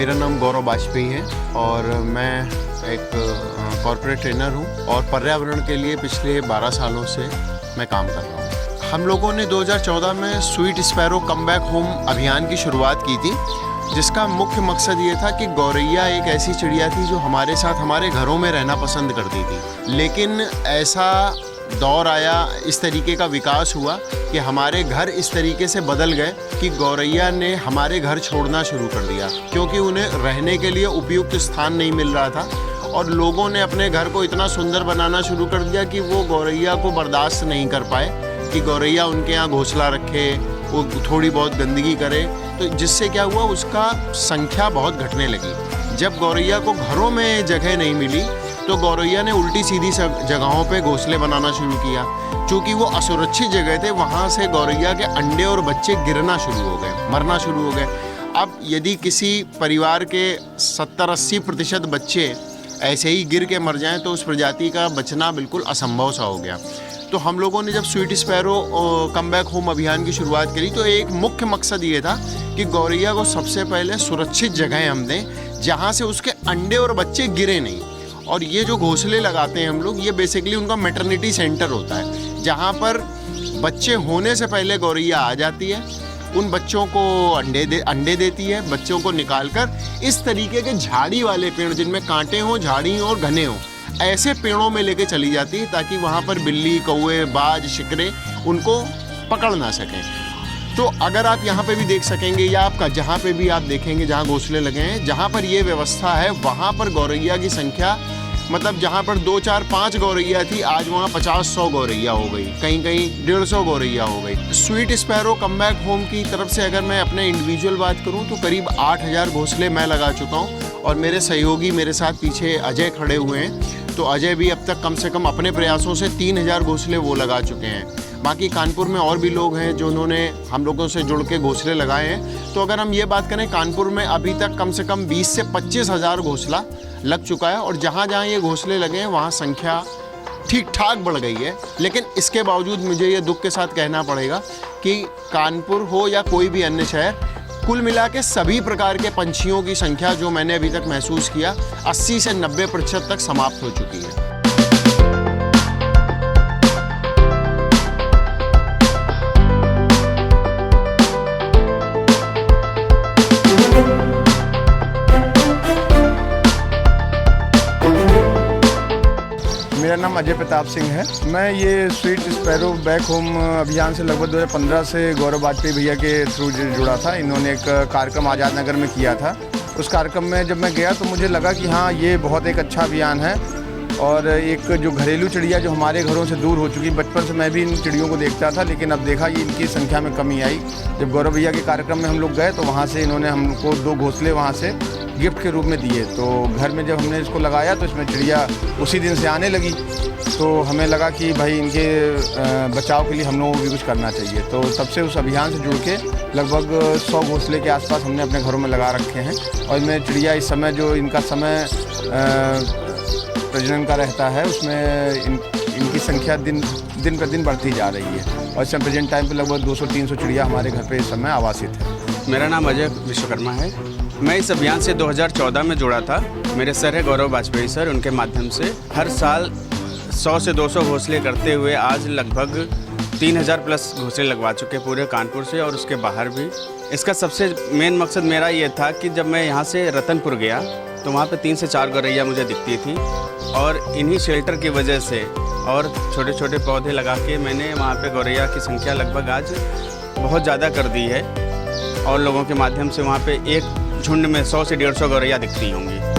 मेरा नाम गौरव वाजपेयी है और मैं एक कॉर्पोरेट ट्रेनर हूँ और पर्यावरण के लिए पिछले 12 सालों से मैं काम कर रहा हूँ। हम लोगों ने 2014 में sweet sparrow come back home अभियान की शुरुआत की थी, जिसका मुख्य मकसद ये था कि गौरैया एक ऐसी चिड़िया थी जो हमारे साथ हमारे घरों में रहना पसंद करती थी। लेकिन ऐसा दौर आया, इस तरीके का विकास हुआ कि हमारे घर इस तरीके से बदल गए कि गौरैया ने हमारे घर छोड़ना शुरू कर दिया, क्योंकि उन्हें रहने के लिए उपयुक्त स्थान नहीं मिल रहा था और लोगों ने अपने घर को इतना सुंदर बनाना शुरू कर दिया कि वो गौरैया को बर्दाश्त नहीं कर पाए कि गौरैया उनके यहाँ घोंसला रखे, वो थोड़ी बहुत गंदगी करे। तो जिससे क्या हुआ, उसका संख्या बहुत घटने लगी। जब गौरैया को घरों में जगह नहीं मिली तो गौरैया ने उल्टी सीधी जगहों पे घोंसले बनाना शुरू किया। चूँकि वो असुरक्षित जगह थे, वहाँ से गौरैया के अंडे और बच्चे गिरना शुरू हो गए, मरना शुरू हो गए। अब यदि किसी परिवार के 70-80% बच्चे ऐसे ही गिर के मर जाएं तो उस प्रजाति का बचना बिल्कुल असंभव सा हो गया। तो हम लोगों ने जब sweet sparrow come back home अभियान की शुरुआत करी तो एक मुख्य मकसद ये था कि गौरैया को सबसे पहले सुरक्षित जगह हम दें जहाँ से उसके अंडे और बच्चे गिरे नहीं। और ये जो घोंसले लगाते हैं हम लोग, ये बेसिकली उनका मैटरनिटी सेंटर होता है, जहाँ पर बच्चे होने से पहले गौरैया आ जाती है, उन बच्चों को अंडे देती है, बच्चों को निकालकर इस तरीके के झाड़ी वाले पेड़ जिनमें कांटे हों, झाड़ी हों और घने हों, ऐसे पेड़ों में लेके चली जाती है ताकि वहाँ पर बिल्ली, कौवे, बाज, शिकरे उनको पकड़ ना सकें। तो अगर आप यहाँ पे भी देख सकेंगे या आपका जहाँ पे भी आप देखेंगे जहाँ घोंसले लगे हैं, जहाँ पर ये व्यवस्था है वहाँ पर गौरैया की संख्या, मतलब जहाँ पर 2, 4, 5 गौरैया थी, आज वहाँ 50-100 गौरैया हो गई, कहीं कहीं 150 गौरैया हो गई। Sweet sparrow come back home की तरफ से अगर मैं अपने इंडिविजुअल बात करूँ तो करीब 8000 घोंसले मैं लगा चुका हूँ और मेरे सहयोगी मेरे साथ पीछे अजय खड़े हुए हैं। तो अजय भी अब तक कम से कम अपने प्रयासों से 3000 घोंसले वो लगा चुके हैं। बाकी कानपुर में और भी लोग हैं जो उन्होंने हम लोगों से जुड़ के घोंसले लगाए हैं। तो अगर हम ये बात करें, कानपुर में अभी तक कम से कम 20 से 25 हज़ार घोंसला लग चुका है और जहाँ जहाँ ये घोंसले लगे हैं वहाँ संख्या ठीक ठाक बढ़ गई है। लेकिन इसके बावजूद मुझे ये दुख के साथ कहना पड़ेगा कि कानपुर हो या कोई भी अन्य शहर, कुल मिला के सभी प्रकार के पंछियों की संख्या जो मैंने अभी तक महसूस किया 80 से 90% तक समाप्त हो चुकी है। मेरा नाम अजय प्रताप सिंह है। मैं ये स्वीट स्पैरो बैक होम अभियान से लगभग 2015 से गौरव वाजपेयी भैया के थ्रू जुड़ा था। इन्होंने एक कार्यक्रम आज़ाद नगर में किया था। उस कार्यक्रम में जब मैं गया तो मुझे लगा कि हाँ, ये बहुत एक अच्छा अभियान है और एक जो घरेलू चिड़िया जो हमारे घरों से दूर हो चुकी, बचपन से मैं भी इन चिड़ियों को देखता था, लेकिन अब देखा ये इनकी संख्या में कमी आई। जब गौरव भैया के कार्यक्रम में हम लोग गए तो वहाँ से इन्होंने हमको 2 घोंसले वहाँ से गिफ्ट के रूप में दिए। तो घर में जब हमने इसको लगाया तो इसमें चिड़िया उसी दिन से आने लगी। तो हमें लगा कि भाई इनके बचाव के लिए हम लोगों को भी कुछ करना चाहिए। तो तब से उस अभियान से जुड़ के लगभग 100 घोंसले के आसपास हमने अपने घरों में लगा रखे हैं और इनमें चिड़िया इस समय जो इनका समय प्रजनन का रहता है उसमें इनकी संख्या दिन प्रतिदिन बढ़ती जा रही है और इस समय प्रेजेंट टाइम पे लगभग 200-300 चिड़िया हमारे घर पे इस समय आवासित है। मेरा नाम अजय विश्वकर्मा है। मैं इस अभियान से 2014 में जुड़ा था। मेरे सर है गौरव वाजपेयी सर, उनके माध्यम से हर साल 100 से 200 घोंसले करते हुए आज लगभग 3000 प्लस घोंसले लगवा चुके पूरे कानपुर से और उसके बाहर भी। इसका सबसे मेन मकसद मेरा ये था कि जब मैं यहाँ से रतनपुर गया तो वहाँ पे 3 से 4 गौरैया मुझे दिखती थी और इन्हीं शेल्टर की वजह से और छोटे छोटे पौधे लगा के मैंने वहाँ पे गौरैया की संख्या लगभग आज बहुत ज़्यादा कर दी है और लोगों के माध्यम से वहाँ पे एक झुंड में 100 से 150 गौरैया दिखती होंगी।